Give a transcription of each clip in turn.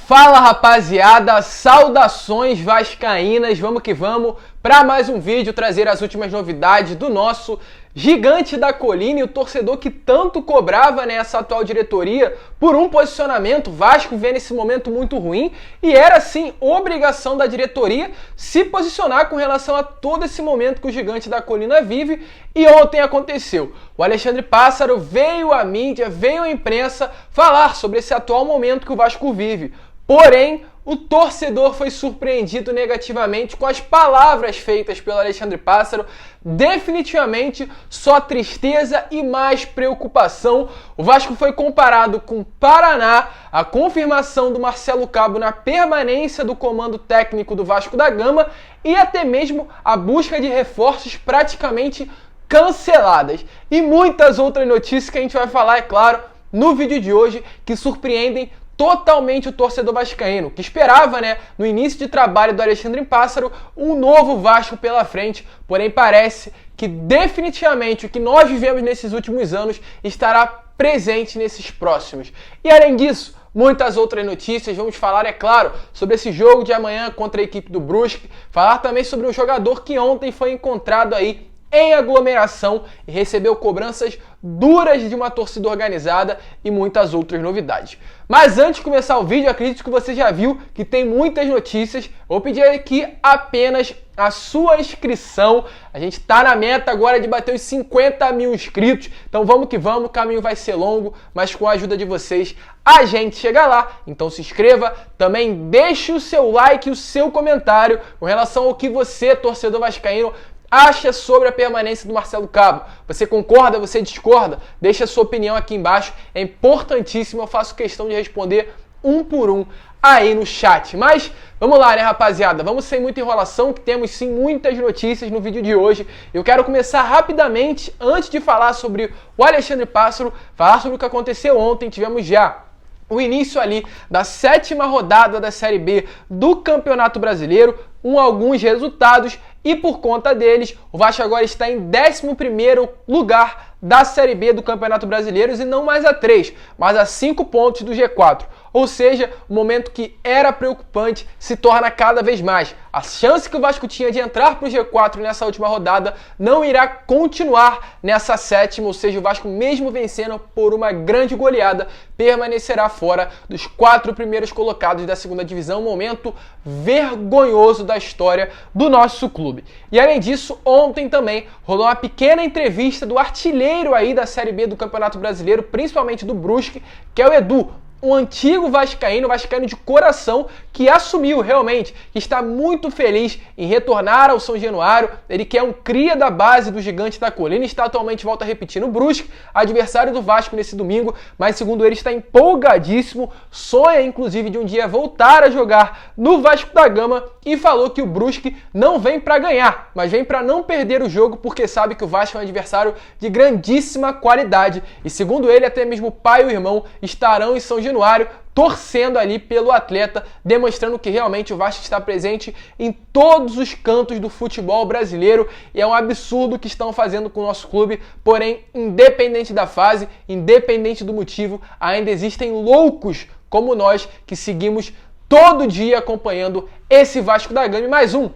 Fala rapaziada, saudações vascaínas, vamos que vamos para mais um vídeo trazer as últimas novidades do nosso gigante da colina e o torcedor que tanto cobrava nessa atual diretoria por um posicionamento. Vasco vê nesse momento muito ruim e era sim obrigação da diretoria se posicionar com relação a todo esse momento que o gigante da colina vive, e ontem aconteceu. O Alexandre Pássaro veio à mídia, veio à imprensa falar sobre esse atual momento que o Vasco vive. Porém, o torcedor foi surpreendido negativamente com as palavras feitas pelo Alexandre Pássaro. Definitivamente só tristeza e mais preocupação. O Vasco foi comparado com o Paraná, a confirmação do Marcelo Cabo na permanência do comando técnico do Vasco da Gama e até mesmo a busca de reforços praticamente canceladas. E muitas outras notícias que a gente vai falar, é claro, no vídeo de hoje, que surpreendem totalmente o torcedor vascaíno, que esperava, no início de trabalho do Alexandre Pássaro, um novo Vasco pela frente. Porém, parece que definitivamente o que nós vivemos nesses últimos anos estará presente nesses próximos. E além disso, muitas outras notícias. Vamos falar, é claro, sobre esse jogo de amanhã contra a equipe do Brusque, falar também sobre um jogador que ontem foi encontrado aí em aglomeração e recebeu cobranças duras de uma torcida organizada e muitas outras novidades. Mas antes de começar o vídeo, acredito que você já viu que tem muitas notícias. Vou pedir aqui apenas a sua inscrição. A gente está na meta agora de bater os 50 mil inscritos, então vamos que vamos, o caminho vai ser longo, mas com a ajuda de vocês a gente chega lá. Então se inscreva, também deixe o seu like e o seu comentário com relação ao que você, torcedor vascaíno, acha sobre a permanência do Marcelo Cabo. Você concorda, você discorda? Deixa a sua opinião aqui embaixo, é importantíssimo, eu faço questão de responder um por um aí no chat. Mas vamos lá, rapaziada, vamos sem muita enrolação, que temos sim muitas notícias no vídeo de hoje. Eu quero começar rapidamente, antes de falar sobre o Alexandre Pássaro, falar sobre o que aconteceu ontem. Tivemos já o início ali da 7ª rodada da Série B do Campeonato Brasileiro, alguns resultados, e por conta deles, o Vasco agora está em 11º lugar da Série B do Campeonato Brasileiro, e não mais a 3, mas a 5 pontos do G4. Ou seja, o momento que era preocupante se torna cada vez mais. A chance que o Vasco tinha de entrar para o G4 nessa última rodada não irá continuar nessa 7ª, ou seja, o Vasco, mesmo vencendo por uma grande goleada, permanecerá fora dos 4 primeiros colocados da 2ª divisão, um momento vergonhoso da história do nosso clube. E além disso, ontem também rolou uma pequena entrevista do artilheiro aí da Série B do Campeonato Brasileiro, principalmente do Brusque, que é o Edu, um antigo vascaíno de coração, que assumiu realmente que está muito feliz em retornar ao São Januário. Ele que é um cria da base do gigante da colina, está atualmente, volta a repetir, no Brusque, adversário do Vasco nesse domingo, mas segundo ele está empolgadíssimo, sonha inclusive de um dia voltar a jogar no Vasco da Gama, e falou que o Brusque não vem para ganhar, mas vem para não perder o jogo, porque sabe que o Vasco é um adversário de grandíssima qualidade, e segundo ele, até mesmo o pai e o irmão estarão em São Januário, torcendo ali pelo atleta, demonstrando que realmente o Vasco está presente em todos os cantos do futebol brasileiro, e é um absurdo o que estão fazendo com o nosso clube. Porém, independente da fase, independente do motivo, ainda existem loucos como nós que seguimos todo dia acompanhando esse Vasco da Gama. E mais um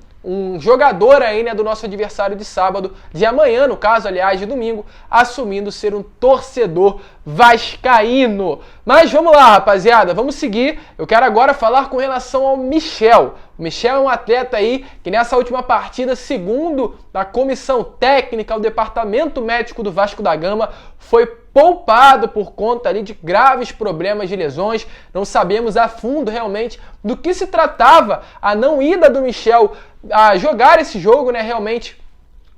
jogador aí, do nosso adversário de sábado, de amanhã, no caso, aliás, de domingo, assumindo ser um torcedor vascaíno. Mas vamos lá, rapaziada, vamos seguir. Eu quero agora falar com relação ao Michel. O Michel é um atleta aí que nessa última partida, segundo a comissão técnica, o departamento médico do Vasco da Gama, foi poupado por conta ali de graves problemas de lesões. Não sabemos a fundo realmente do que se tratava a não ida do Michel a jogar esse jogo, realmente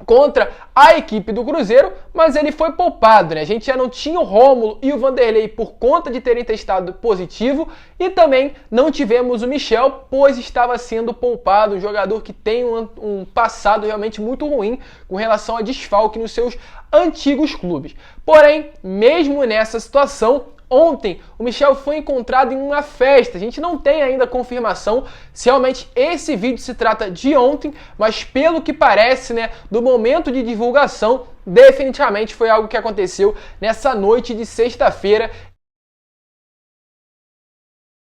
contra a equipe do Cruzeiro, mas ele foi poupado, A gente já não tinha o Rômulo e o Vanderlei por conta de terem testado positivo, e também não tivemos o Michel, pois estava sendo poupado, um jogador que tem um passado realmente muito ruim com relação a desfalque nos seus antigos clubes. Porém, mesmo nessa situação, ontem o Michel foi encontrado em uma festa. A gente não tem ainda confirmação se realmente esse vídeo se trata de ontem, mas pelo que parece, do momento de divulgação, definitivamente foi algo que aconteceu nessa noite de sexta-feira.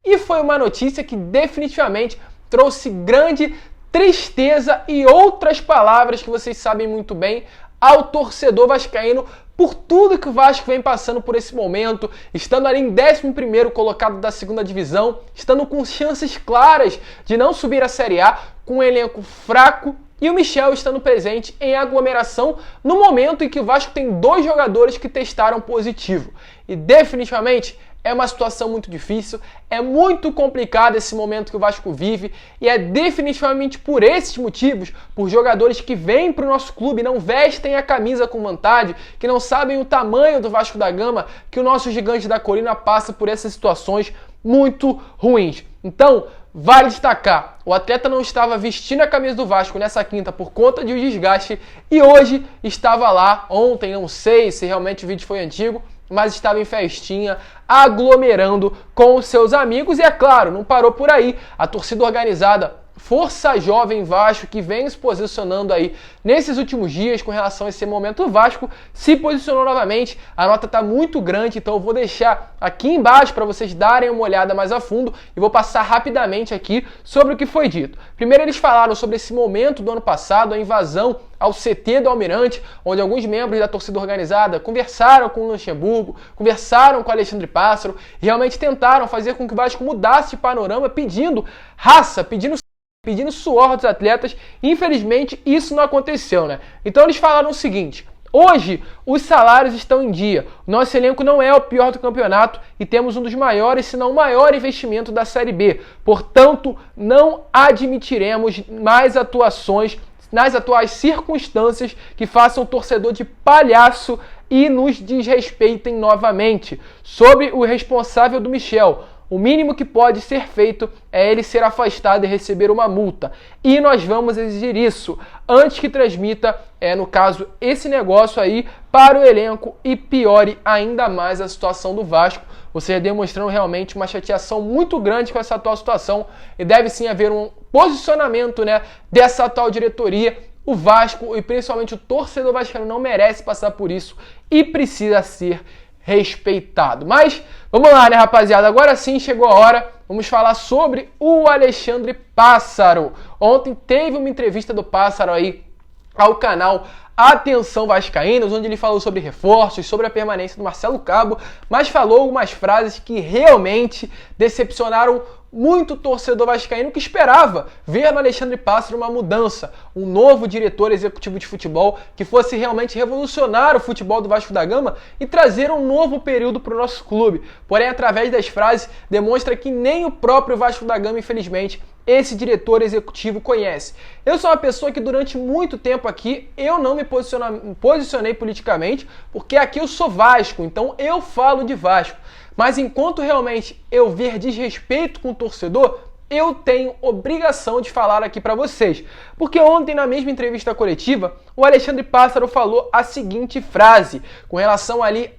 E foi uma notícia que definitivamente trouxe grande tristeza e outras palavras que vocês sabem muito bem ao torcedor vascaíno por tudo que o Vasco vem passando por esse momento, estando ali em 11º colocado da segunda divisão, estando com chances claras de não subir a Série A, com um elenco fraco, e o Michel estando presente em aglomeração no momento em que o Vasco tem 2 jogadores que testaram positivo. E definitivamente é uma situação muito difícil, é muito complicado esse momento que o Vasco vive e é definitivamente por esses motivos, por jogadores que vêm para o nosso clube, não vestem a camisa com vontade, que não sabem o tamanho do Vasco da Gama, que o nosso gigante da colina passa por essas situações muito ruins. Então, vale destacar, o atleta não estava vestindo a camisa do Vasco nessa quinta por conta de um desgaste e hoje estava lá, ontem, não sei se realmente o vídeo foi antigo, mas estava em festinha, aglomerando com os seus amigos e é claro, não parou por aí. A torcida organizada Força Jovem Vasco, que vem se posicionando aí nesses últimos dias com relação a esse momento, o Vasco se posicionou novamente. A nota está muito grande, então eu vou deixar aqui embaixo para vocês darem uma olhada mais a fundo e vou passar rapidamente aqui sobre o que foi dito. Primeiro eles falaram sobre esse momento do ano passado, a invasão ao CT do Almirante, onde alguns membros da torcida organizada conversaram com o Luxemburgo, conversaram com o Alexandre Pássaro, realmente tentaram fazer com que o Vasco mudasse de panorama, pedindo raça, pedindo suor dos atletas. Infelizmente isso não aconteceu, né? Então eles falaram o seguinte: hoje os salários estão em dia, nosso elenco não é o pior do campeonato e temos um dos maiores, se não o maior investimento da Série B, portanto não admitiremos mais atuações nas atuais circunstâncias que façam o torcedor de palhaço e nos desrespeitem novamente. Sobre o responsável do Michel, o mínimo que pode ser feito é ele ser afastado e receber uma multa. E nós vamos exigir isso antes que transmita, no caso, esse negócio aí para o elenco e piore ainda mais a situação do Vasco. Ou seja, demonstrando realmente uma chateação muito grande com essa atual situação e deve sim haver um posicionamento, né, dessa atual diretoria. O Vasco e principalmente o torcedor vascaíno não merece passar por isso e precisa ser respeitado. Mas vamos lá, né, rapaziada? Agora sim chegou a hora. Vamos falar sobre o Alexandre Pássaro. Ontem teve uma entrevista do Pássaro aí ao canal Atenção Vascaínos, onde ele falou sobre reforços, sobre a permanência do Marcelo Cabo, mas falou algumas frases que realmente decepcionaram muito o torcedor vascaíno que esperava ver no Alexandre Pássaro uma mudança, um novo diretor executivo de futebol que fosse realmente revolucionar o futebol do Vasco da Gama e trazer um novo período para o nosso clube. Porém, através das frases, demonstra que nem o próprio Vasco da Gama, infelizmente, esse diretor executivo conhece. Eu sou uma pessoa que durante muito tempo aqui eu não me posicionei politicamente, porque aqui eu sou Vasco, então eu falo de Vasco. Mas enquanto realmente eu ver desrespeito com o torcedor, eu tenho obrigação de falar aqui para vocês. Porque ontem, na mesma entrevista coletiva, o Alexandre Pássaro falou a seguinte frase, com relação ali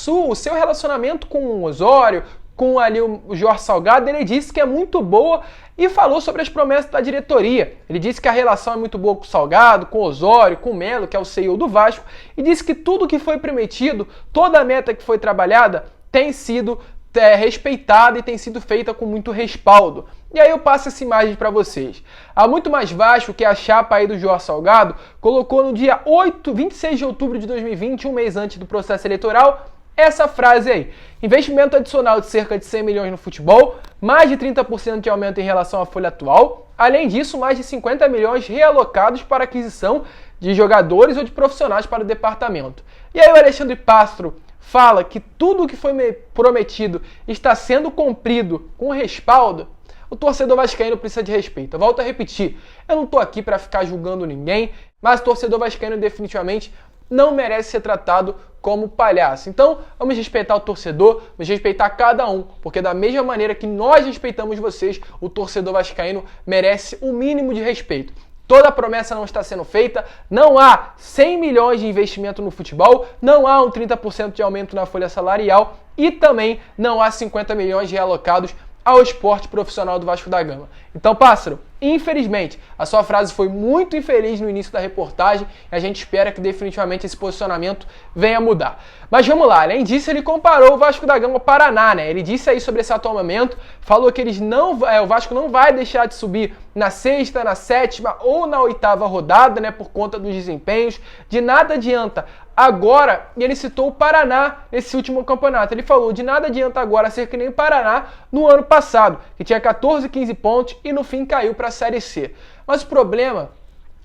o seu relacionamento com o Osório, com ali o Jorge Salgado. Ele disse que é muito boa e falou sobre as promessas da diretoria. Ele disse que a relação é muito boa com o Salgado, com o Osório, com o Melo, que é o CEO do Vasco, e disse que tudo que foi prometido, toda a meta que foi trabalhada, tem sido respeitada e tem sido feita com muito respaldo. E aí eu passo essa imagem para vocês. A Muito Mais Vasco, que é a chapa aí do Jorge Salgado, colocou no dia 26 de outubro de 2020, um mês antes do processo eleitoral, essa frase aí: investimento adicional de cerca de 100 milhões no futebol, mais de 30% de aumento em relação à folha atual, além disso, mais de 50 milhões realocados para aquisição de jogadores ou de profissionais para o departamento. E aí o Alexandre Pássaro fala que tudo o que foi prometido está sendo cumprido com respaldo. O torcedor vascaíno precisa de respeito. Eu volto a repetir, eu não estou aqui para ficar julgando ninguém, mas o torcedor vascaíno definitivamente não merece ser tratado como palhaço. Então, vamos respeitar o torcedor, vamos respeitar cada um, porque da mesma maneira que nós respeitamos vocês, o torcedor vascaíno merece o mínimo de respeito. Toda a promessa não está sendo feita, não há 100 milhões de investimento no futebol, não há um 30% de aumento na folha salarial e também não há 50 milhões realocados ao esporte profissional do Vasco da Gama. Então, Pássaro, Infelizmente, a sua frase foi muito infeliz no início da reportagem e a gente espera que definitivamente esse posicionamento venha a mudar. Mas vamos lá, além disso ele comparou o Vasco da Gama ao Paraná, né? Ele disse aí sobre esse atual momento, falou que o Vasco não vai deixar de subir na sexta, na sétima ou na oitava rodada, né? Por conta dos desempenhos, de nada adianta agora, e ele citou o Paraná nesse último campeonato. Ele falou, de nada adianta agora ser que nem o Paraná no ano passado, que tinha 14, 15 pontos e no fim caiu para a Série C. Mas o problema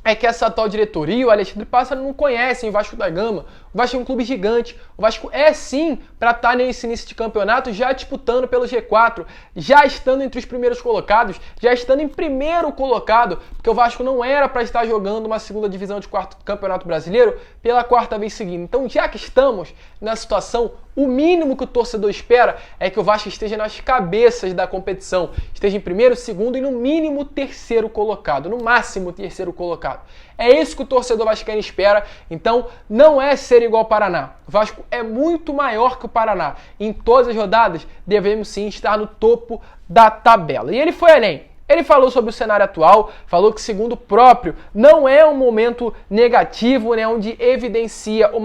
é que essa atual diretoria, o Alexandre Pássaro, não conhecem o Vasco da Gama. O Vasco é um clube gigante. O Vasco é sim para estar nesse início de campeonato já disputando pelo G4, já estando entre os primeiros colocados, já estando em primeiro colocado, porque o Vasco não era para estar jogando uma segunda divisão de quarto campeonato brasileiro pela quarta vez seguida. Então, já que estamos na situação, o mínimo que o torcedor espera é que o Vasco esteja nas cabeças da competição, esteja em primeiro, segundo e no mínimo terceiro colocado, no máximo terceiro colocado. É isso que o torcedor vascaíno espera, então não é ser igual ao Paraná. O Vasco é muito maior que o Paraná. Em todas as rodadas devemos sim estar no topo da tabela. E ele foi além. Ele falou sobre o cenário atual, falou que, segundo o próprio, não é um momento negativo, né, onde evidencia um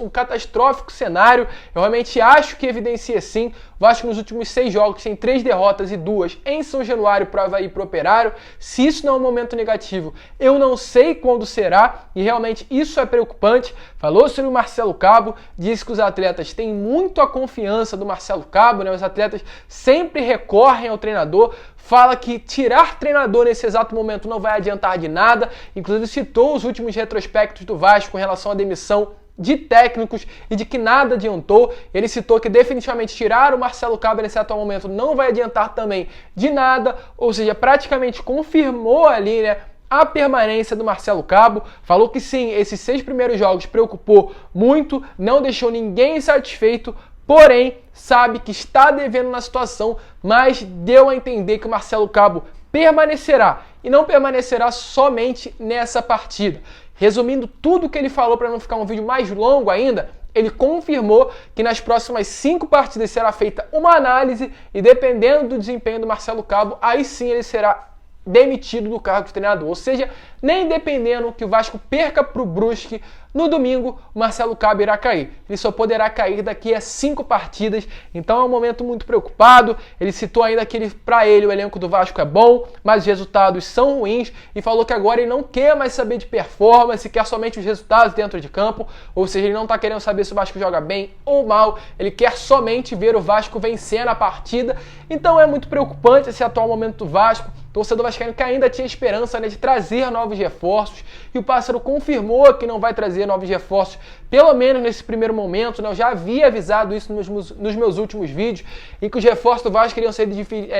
catastrófico cenário. Eu realmente acho que evidencia sim. O Vasco nos últimos 6 jogos tem 3 derrotas e 2 em São Januário para o Avaí e para o Operário. Se isso não é um momento negativo, eu não sei quando será, e realmente isso é preocupante. Falou sobre o Marcelo Cabo, disse que os atletas têm muito a confiança do Marcelo Cabo, né? Os atletas sempre recorrem ao treinador. Fala que tirar treinador nesse exato momento não vai adiantar de nada. Inclusive citou os últimos retrospectos do Vasco com relação à demissão de técnicos e de que nada adiantou. Ele citou que definitivamente tirar o Marcelo Cabo nesse atual momento não vai adiantar também de nada, ou seja, praticamente confirmou ali, né, a permanência do Marcelo Cabo. Falou que sim, esses 6 primeiros jogos preocupou muito, não deixou ninguém satisfeito, porém sabe que está devendo na situação, mas deu a entender que o Marcelo Cabo permanecerá e não permanecerá somente nessa partida. Resumindo tudo o que ele falou para não ficar um vídeo mais longo ainda, ele confirmou que nas próximas 5 partidas será feita uma análise e dependendo do desempenho do Marcelo Cabo, aí sim ele será demitido do cargo de treinador. Ou seja, nem dependendo que o Vasco perca para o Brusque no domingo, o Marcelo Cabo irá cair. Ele só poderá cair daqui a 5 partidas, então é um momento muito preocupado. Ele citou ainda que para ele o elenco do Vasco é bom, mas os resultados são ruins e falou que agora ele não quer mais saber de performance, quer somente os resultados dentro de campo, ou seja, ele não está querendo saber se o Vasco joga bem ou mal, ele quer somente ver o Vasco vencendo a partida. Então é muito preocupante esse atual momento do Vasco. O torcedor vascaíno que ainda tinha esperança, né, de trazer novos reforços, e o Pássaro confirmou que não vai trazer novos reforços, pelo menos nesse primeiro momento, né? Eu já havia avisado isso nos meus últimos vídeos, em que os reforços do Vasco iriam ser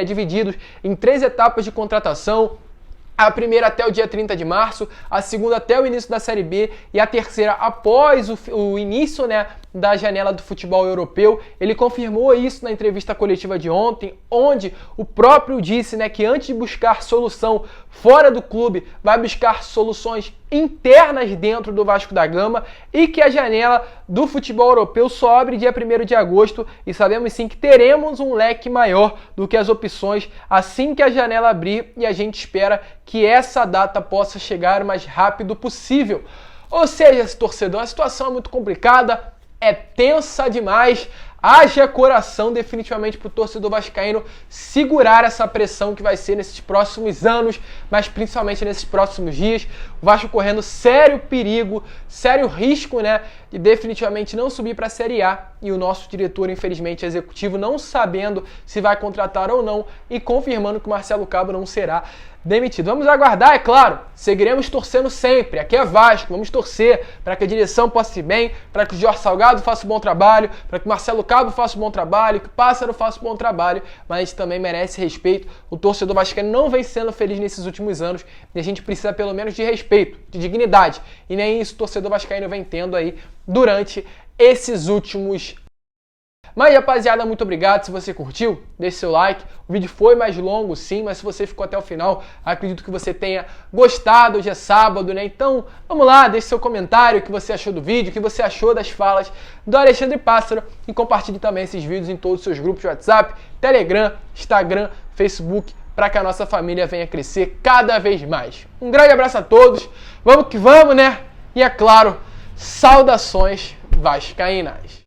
divididos em 3 etapas de contratação. A primeira até o dia 30 de março, a segunda até o início da Série B e a terceira após o início, né, da janela do futebol europeu. Ele confirmou isso na entrevista coletiva de ontem, onde o próprio disse, né, que antes de buscar solução fora do clube, vai buscar soluções internas dentro do Vasco da Gama e que a janela do futebol europeu só abre dia 1º de agosto e sabemos sim que teremos um leque maior do que as opções assim que a janela abrir e a gente espera que essa data possa chegar o mais rápido possível. Ou seja, esse torcedor, a situação é muito complicada, é tensa demais. Haja coração definitivamente para o torcedor vascaíno segurar essa pressão que vai ser nesses próximos anos, mas principalmente nesses próximos dias. O Vasco correndo sério perigo, sério risco, né, de definitivamente não subir para a Série A. E o nosso diretor, infelizmente, executivo, não sabendo se vai contratar ou não e confirmando que o Marcelo Cabo não será demitido. Vamos aguardar, é claro, seguiremos torcendo sempre, aqui é Vasco, vamos torcer para que a direção possa ir bem, para que o Jorge Salgado faça um bom trabalho, para que o Marcelo Cabo faça um bom trabalho, que o Pássaro faça um bom trabalho, mas a gente também merece respeito. O torcedor vascaíno não vem sendo feliz nesses últimos anos e a gente precisa pelo menos de respeito, de dignidade, e nem isso o torcedor vascaíno vem tendo aí durante esses últimos. Mas, rapaziada, muito obrigado. Se você curtiu, deixe seu like. O vídeo foi mais longo, sim, mas se você ficou até o final, acredito que você tenha gostado. Hoje é sábado, né? Então, vamos lá, deixe seu comentário, o que você achou do vídeo, o que você achou das falas do Alexandre Pássaro e compartilhe também esses vídeos em todos os seus grupos de WhatsApp, Telegram, Instagram, Facebook, para que a nossa família venha crescer cada vez mais. Um grande abraço a todos, vamos que vamos, né? E é claro, saudações vascaínas.